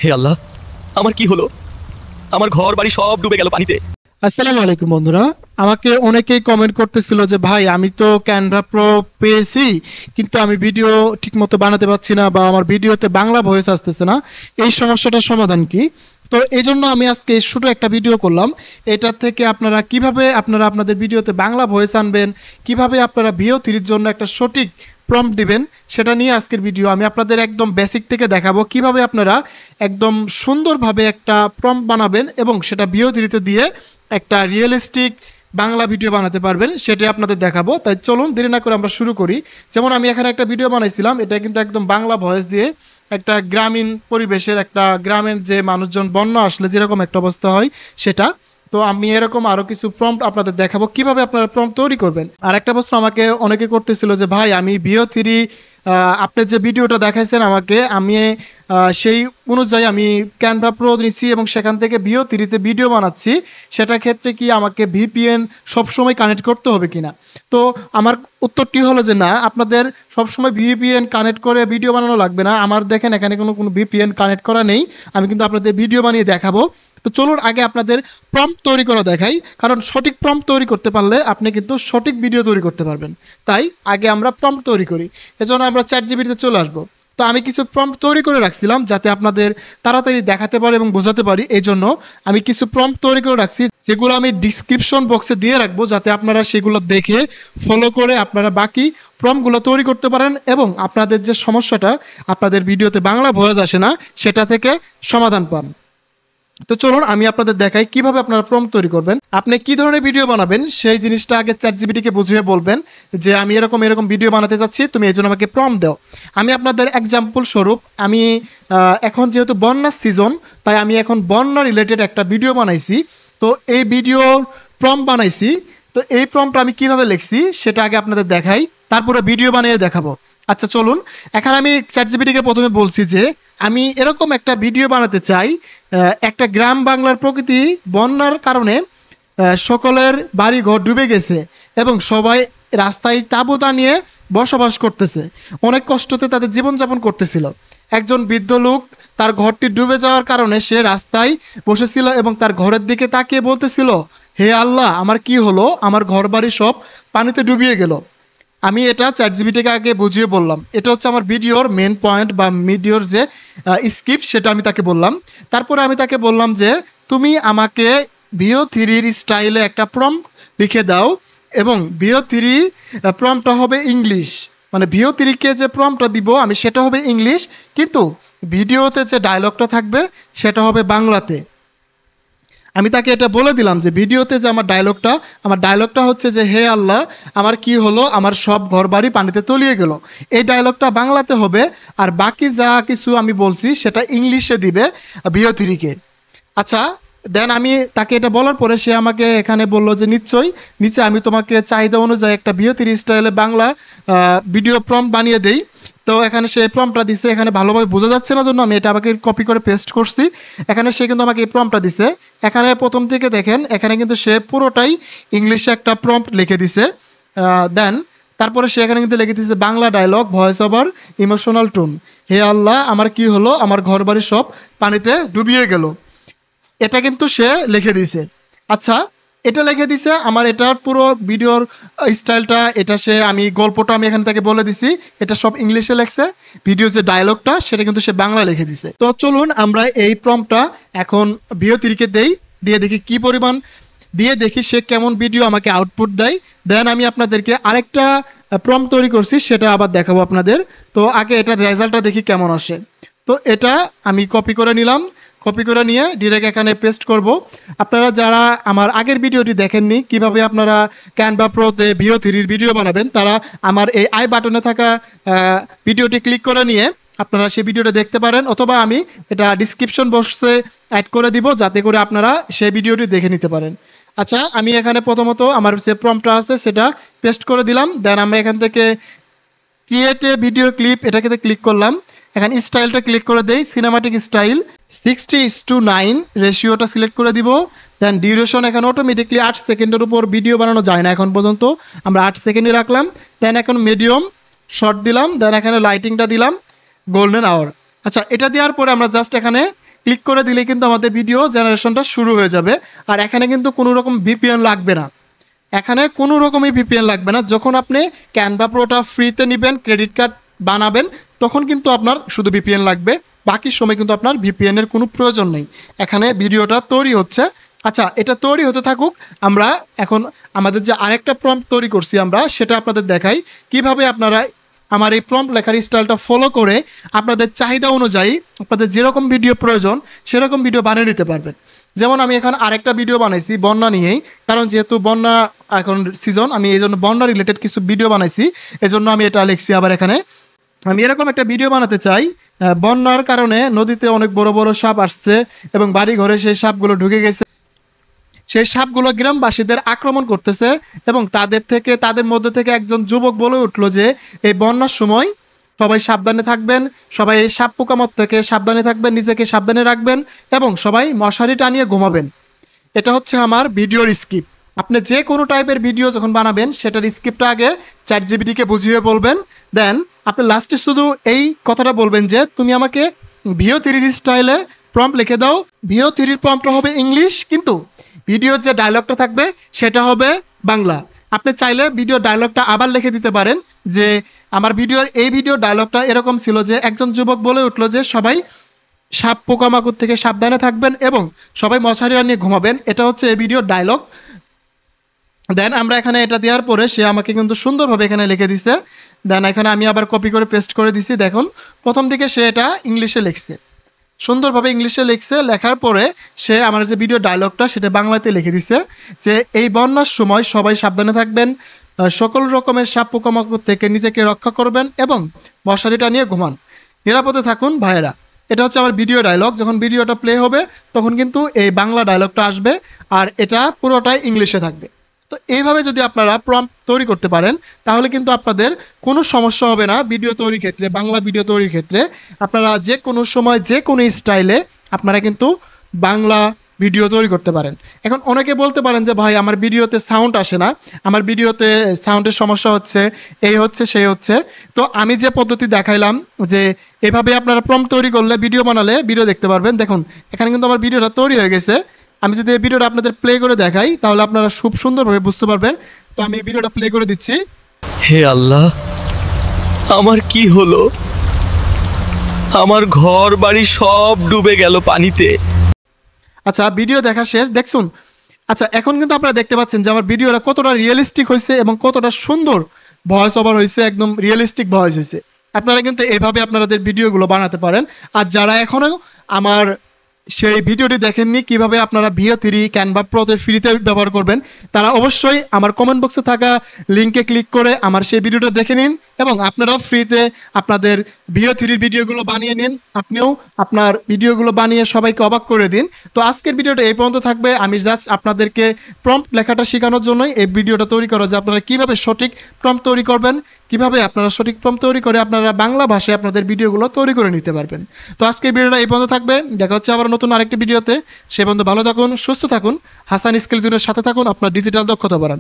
হে আল্লাহ, আমার কি হলো? আমার ঘর বাড়ি সব ডুবে গেল পানিতে। আসসালামু আলাইকুম বন্ধুরা। আমাকে অনেকেই কমেন্ট করতেছিল যে ভাই আমি তো ক্যানভা প্রো পেয়েছি, কিন্তু আমি ভিডিও ঠিকমতো বানাতে পারছি না বা আমার ভিডিওতে বাংলা ভয়েস আসতেছে না। এই সমস্যাটার সমাধান কি? তো এই জন্য আমি আজকে ছোট একটা ভিডিও করলাম। এটা থেকে আপনারা কিভাবে আপনাদের ভিডিওতে বাংলা ভয়েস আনবেন, কিভাবে আপনারা ভিও3 জন্য একটা সঠিক প্রম্পট দিবেন, সেটা নিয়ে আজকের ভিডিও। আমি আপনাদের একদম বেসিক থেকে দেখাবো কিভাবে আপনারা একদম সুন্দরভাবে একটা প্রম্পট বানাবেন এবং সেটা ভিও3 দিয়ে একটা রিয়েলিস্টিক বাংলা ভিডিও বানাতে পারবেন, সেটাই আপনাদের দেখাবো। তাই চলুন দেরি না করে আমরা শুরু করি। যেমন আমি এখানে একটা ভিডিও বানাইছিলাম, এটা কিন্তু একদম বাংলা ভয়েস দিয়ে একটা গ্রামীণ পরিবেশের, একটা গ্রামের যে মানুষজন বন্যা আসলে যেরকম একটা অবস্থা হয় সেটা। তো আমি এরকম আরও কিছু প্রম্পট আপনাদের দেখাবো কিভাবে আপনারা প্রম্পট তৈরি করবেন। আর একটা প্রশ্ন আমাকে অনেকে করতেছিল যে ভাই আমি ভিও3 আপনি যে ভিডিওটা দেখাইছেন আমাকে, আমি সেই অনুযায়ী আমি ক্যানভা প্রো নিচ্ছি এবং সেখান থেকে ভিও3তে ভিডিও বানাচ্ছি, সেটার ক্ষেত্রে কি আমাকে ভিপিএন সবসময় কানেক্ট করতে হবে কিনা? তো আমার উত্তরটি হলো যে না, আপনাদের সবসময় ভিপিএন কানেক্ট করে ভিডিও বানানো লাগবে না। আমার দেখেন এখানে কোনো ভিপিএন কানেক্ট করা নেই, আমি কিন্তু আপনাদের ভিডিও বানিয়ে দেখাবো। তো চলুন আগে আপনাদের প্রম্পট তৈরি করা দেখাই, কারণ সঠিক প্রম্পট তৈরি করতে পারলে আপনি কিন্তু সঠিক ভিডিও তৈরি করতে পারবেন। তাই আগে আমরা প্রম্পট তৈরি করি, এজন্য আমরা চ্যাটজিপিটিতে চলে আসবো। তো আমি কিছু প্রম্পট তৈরি করে রাখছিলাম যাতে আপনাদের তাড়াতাড়ি দেখাতে পারি এবং বোঝাতে পারি, এই জন্য আমি কিছু প্রম্পট তৈরি করে রাখছি যেগুলো আমি ডিসক্রিপশন বক্সে দিয়ে রাখবো, যাতে আপনারা সেগুলো দেখে ফলো করে আপনারা বাকি প্রম্পটগুলো তৈরি করতে পারেন এবং আপনাদের যে সমস্যাটা আপনাদের ভিডিওতে বাংলা ভয়েস আসে না সেটা থেকে সমাধান পান। তো চলুন আমি আপনাদের দেখাই কিভাবে আপনারা প্রম্পট তৈরি করবেন। আপনি কি ধরনের ভিডিও বানাবেন সেই জিনিসটা আগে চ্যাটজিপিটিকে বুঝিয়ে বলবেন যে আমি এরকম ভিডিও বানাতে যাচ্ছি, তুমি এই জন্য আমাকে প্রম্পট দাও। আমি আপনাদের এক্সাম্পল স্বরূপ আমি এখন যেহেতু বন্যার সিজন, তাই আমি এখন বন্যা রিলেটেড একটা ভিডিও বানাইছি। তো এই ভিডিওর প্রম্পট বানাইছি। তো এই প্রম্পটটা আমি কিভাবে লিখছি সেটা আগে আপনাদের দেখাই, তারপরে ভিডিও বানিয়ে দেখাবো। আচ্ছা চলুন, এখানে আমি চ্যাটজিপিটিকে প্রথমে বলছি যে আমি এরকম একটা ভিডিও বানাতে চাই, একটা গ্রাম বাংলার প্রকৃতি বন্যার কারণে সকলের বাড়ি ঘর ডুবে গেছে এবং সবাই রাস্তায় তাঁবু টানিয়ে বসবাস করতেছে, অনেক কষ্টতে তাদের জীবনযাপন করতেছিল। একজন বৃদ্ধ লোক তার ঘরটি ডুবে যাওয়ার কারণে সে রাস্তায় বসেছিল এবং তার ঘরের দিকে তাকিয়ে বলতেছিল, হে আল্লাহ, আমার কি হলো? আমার ঘর বাড়ি সব পানিতে ডুবিয়ে গেল। আমি এটা চ্যাটজিপিটিকে আগে বুঝিয়ে বললাম, এটা হচ্ছে আমার ভিডিওর মেন পয়েন্ট বা ভিডিওর যে স্ক্রিপ্ট, সেটা আমি তাকে বললাম। তারপরে আমি তাকে বললাম যে তুমি আমাকে ভিও3 স্টাইলে একটা প্রম্পট লিখে দাও এবং ভিও3 প্রম্পটটা হবে ইংলিশ, মানে ভিও3কে যে প্রম্পটটা দিব আমি সেটা হবে ইংলিশ, কিন্তু ভিডিওতে যে ডায়লগটা থাকবে সেটা হবে বাংলাতে। আমি তাকে এটা বলে দিলাম যে ভিডিওতে যে আমার ডায়লগটা হচ্ছে যে হে আল্লাহ, আমার কি হলো? আমার সব ঘরবাড়ি পানিতে তলিয়ে গেল। এই ডায়লগটা বাংলাতে হবে, আর বাকি যা কিছু আমি বলছি সেটা ইংলিশে দিবে ভিও3কে। আচ্ছা, দেন আমি তাকে এটা বলার পরে সে আমাকে এখানে বললো যে নিশ্চয়ই, নিচে আমি তোমাকে চাহিদা অনুযায়ী একটা ভিও3 স্টাইলে বাংলা ভিডিও প্রম্পট বানিয়ে দেই। তো এখানে সে প্রম্পটটা দিছে, এখানে ভালোভাবে বোঝা যাচ্ছে না জন্য আমি এটা আমাকে কপি করে পেস্ট করছি। এখানে সে কিন্তু আমাকে এই প্রম্পটটা দিছে। এখানে প্রথম থেকে দেখেন, এখানে কিন্তু সে পুরোটাই ইংলিশে একটা প্রম্পট লিখে দিছে। দেন তারপরে সে এখানে কিন্তু লিখে দিচ্ছে Bangla dialogue, voice over, emotional tone, হে আল্লাহ, আমার কি হলো? আমার ঘর বাড়ি সব পানিতে ডুবিয়ে গেল। এটা কিন্তু সে লিখে দিয়েছে। আচ্ছা, এটা লিখে দিছে, আমার এটার পুরো ভিডিওর স্টাইলটা এটা আমি গল্পটা আমি এখানে তাকে বলে দিছি, এটা সব ইংলিশে লেখছে। ভিডিও যে ডায়লগটা সেটা কিন্তু সে বাংলা লিখে দিছে। তো চলুন আমরা এই প্রম্পটটা এখন ভিও3কে দিয়ে দেখি কি পরিমাণ, দিয়ে দেখি সে কেমন ভিডিও আমাকে আউটপুট দেয়। দেন আমি আপনাদেরকে আরেকটা প্রম্পট তৈরি করছি, সেটা আবার দেখাবো আপনাদের। তো আগে এটার রেজাল্টটা দেখি কেমন আসে। তো এটা আমি কপি করে নিলাম, কপি করে নিয়ে ডিরেক্ট এখানে পেস্ট করব। আপনারা যারা আমার আগের ভিডিওটি দেখেননি কিভাবে আপনারা ক্যানভা প্রোতে ভিও3 ভিডিও বানাবেন, তারা আমার এই আই বাটনে থাকা ভিডিওটি ক্লিক করে নিয়ে আপনারা সেই ভিডিওটা দেখতে পারেন, অথবা আমি এটা ডিসক্রিপশন বক্সে অ্যাড করে দিব যাতে করে আপনারা সেই ভিডিওটি দেখে নিতে পারেন। আচ্ছা, আমি এখানে প্রথমত আমার যে প্রম্পটটা আছে সেটা পেস্ট করে দিলাম। দেন আমরা এখান থেকে ক্রিয়েট এ ভিডিও ক্লিপ, এটাকে ক্লিক করলাম। এখানে স্টাইলটা ক্লিক করে দেই, সিনেমাটিক স্টাইল 60:9 রেশিওটা সিলেক্ট করে দিব। দেন ডিউরেশন এখানে অটোমেটিকলি 8 সেকেন্ডের উপর ভিডিও বানানো যায় না এখন পর্যন্ত, আমরা 8 সেকেন্ডে রাখলাম। দেন এখন মিডিয়াম শর্ট দিলাম। দেন এখানে লাইটিংটা দিলাম গোল্ডেন আওয়ার। আচ্ছা, এটা দেওয়ার পরে আমরা জাস্ট এখানে ক্লিক করে দিলে কিন্তু আমাদের ভিডিও জেনারেশনটা শুরু হয়ে যাবে। আর এখানে কিন্তু কোনো রকম ভিপিএন লাগবে না, এখানে কোনো রকমই ভিপিএন লাগবে না। যখন আপনি ক্যানভা প্রোটা ফ্রিতে নেবেন, ক্রেডিট কার্ড বানাবেন, তখন কিন্তু আপনার শুধু ভিপিএন লাগবে, বাকি সময় কিন্তু আপনার ভিপিএনের কোনো প্রয়োজন নেই। এখানে ভিডিওটা তৈরি হচ্ছে। আচ্ছা, এটা তৈরি হতে থাকুক, আমরা এখন আমাদের যে আরেকটা প্রম্পট তৈরি করছি আমরা সেটা আপনাদের দেখাই, কিভাবে আপনারা আমার এই প্রম্পট লেখার স্টাইলটা ফলো করে আপনাদের চাহিদা অনুযায়ী আপনাদের যেরকম ভিডিও প্রয়োজন সেরকম ভিডিও বানিয়ে নিতে পারবেন। যেমন আমি এখন আরেকটা ভিডিও বানাইছি বন্যা নিয়েই, কারণ যেহেতু বন্যা এখন সিজন, আমি এই জন্য বন্যা রিলেটেড কিছু ভিডিও বানাইছি, এজন্য আমি এটা লিখছি। আবার এখানে আমি এরকম একটা ভিডিও বানাতে চাই, বন্যার কারণে নদীতে অনেক বড় বড় সাপ আসছে এবং বাড়ি ঘরে সেই সাপগুলো ঢুকে গেছে, সেই সাপগুলো গ্রামবাসীদের আক্রমণ করতেছে এবং তাদের মধ্যে থেকে একজন যুবক বলে উঠলো যে এই বন্যার সময় সবাই সাবধানে থাকবেন, সবাই এই সাপ পোকামাকড় থেকে সাবধানে থাকবেন, নিজেকে সাবধানে রাখবেন এবং সবাই মশারি টানিয়ে ঘুমাবেন। এটা হচ্ছে আমার ভিডিওর স্ক্রিপ্ট। আপনি যে কোনো টাইপের ভিডিও যখন বানাবেন সেটার স্ক্রিপ্টটা আগে চ্যাটজিপিটিকে বুঝিয়ে বলবেন, দেন আপনি লাস্টে শুধু এই কথাটা বলবেন যে তুমি আমাকে ভিও3 স্টাইলে প্রম্পট লিখে দাও। ভিও3 প্রম্পটটা হবে ইংলিশ, কিন্তু ভিডিওর যে ডায়লগটা থাকবে সেটা হবে বাংলা। আপনি চাইলে ভিডিও ডায়লগটা আবার লিখে দিতে পারেন যে আমার ভিডিও ডায়লগটা এরকম ছিল যে একজন যুবক বলে উঠলো যে সবাই সাপ পোকামাকড় থেকে সাবধানে থাকবেন এবং সবাই মশারি নিয়ে ঘুমাবেন। এটা হচ্ছে এই ভিডিওর ডায়লগ। দেন আমরা এখানে এটা দেওয়ার পরে সে আমাকে কিন্তু সুন্দরভাবে এখানে লিখে দিছে। দেন এখানে আমি আবার কপি করে পেস্ট করে দিছি। দেখুন প্রথম দিকে সে এটা ইংলিশে লিখছে, সুন্দরভাবে ইংলিশে লিখছে। লেখার পরে সে আমার যে ভিডিও ডায়লগটা সেটা বাংলাতে লিখে দিছে যে এই বন্যার সময় সবাই সাবধানে থাকবেন, সকল রকমের সাপ পোকামাকড় থেকে নিজেকে রক্ষা করবেন এবং মশারিটা নিয়ে ঘুমান, নিরাপদে থাকুন ভাইয়েরা। এটা হচ্ছে আমার ভিডিও ডায়লগ। যখন ভিডিওটা প্লে হবে তখন কিন্তু এই বাংলা ডায়লগটা আসবে আর এটা পুরোটাই ইংলিশে থাকবে। তো এইভাবে যদি আপনারা প্রম্পট তৈরি করতে পারেন তাহলে কিন্তু আপনাদের কোনো সমস্যা হবে না ভিডিও তৈরির ক্ষেত্রে, বাংলা ভিডিও তৈরির ক্ষেত্রে। আপনারা যে কোনো সময় যে কোনো স্টাইলে আপনারা কিন্তু বাংলা ভিডিও তৈরি করতে পারেন। এখন অনেকে বলতে পারেন যে ভাই আমার ভিডিওতে সাউন্ড আসে না, আমার ভিডিওতে সাউন্ডের সমস্যা হচ্ছে, এই হচ্ছে সেই হচ্ছে। তো আমি যে পদ্ধতি দেখাইলাম যে এভাবে আপনারা প্রম্পট তৈরি করলে ভিডিও বানালে ভিডিও দেখতে পারবেন। দেখুন এখানে কিন্তু আমার ভিডিওটা তৈরি হয়ে গেছে। আমি যদি এই ভিডিওটা আপনাদের প্লে করে দেখাই তাহলে আপনারা খুব সুন্দরভাবে বুঝতে পারবেন। তো আমি এই ভিডিওটা প্লে করে দিচ্ছি। হে আল্লাহ, আমার কি হলো? আমার ঘর বাড়ি সব ডুবে গেল পানিতে। আচ্ছা, ভিডিও দেখা শেষ, দেখুন। আচ্ছা, এখন কিন্তু আপনারা দেখতে পাচ্ছেন যে আমার ভিডিওটা কতটা রিয়েলিস্টিক হয়েছে এবং কতটা সুন্দর ভয়েস ওভার হয়েছে, একদম রিয়েলিস্টিক ভয়েস হয়েছে। আপনারা কিন্তু এইভাবে আপনাদের ভিডিওগুলো বানাতে পারেন। আর যারা এখনও আমার সেই ভিডিওটি দেখেননি কিভাবে আপনারা ভিও3 ক্যানভা প্রোতে ফ্রিতে ব্যবহার করবেন, তারা অবশ্যই আমার কমেন্ট বক্সে থাকা লিঙ্কে ক্লিক করে আমার সেই ভিডিওটা দেখে নিন এবং আপনারাও ফ্রিতে আপনাদের ভিও3 ভিডিওগুলো বানিয়ে নিন। আপনিও আপনার ভিডিওগুলো বানিয়ে সবাইকে অবাক করে দিন। তো আজকের ভিডিওটা এই পর্যন্ত থাকবে। আমি জাস্ট আপনাদেরকে প্রম্পট লেখাটা শেখানোর জন্যই এই ভিডিওটা তৈরি করা, যে আপনারা কীভাবে সঠিক প্রম্পট তৈরি করবেন, কিভাবে আপনারা সঠিক প্রম্পট তৈরি করে আপনারা বাংলা ভাষায় আপনাদের ভিডিওগুলো তৈরি করে নিতে পারবেন। তো আজকের ভিডিওটা এই পর্যন্ত থাকবে। দেখা হচ্ছে আবার নতুন আরেকটি ভিডিওতে। সে পর্যন্ত ভালো থাকুন, সুস্থ থাকুন, হাসান স্কিল জোনের সাথে থাকুন, আপনার ডিজিটাল দক্ষতা বাড়ান।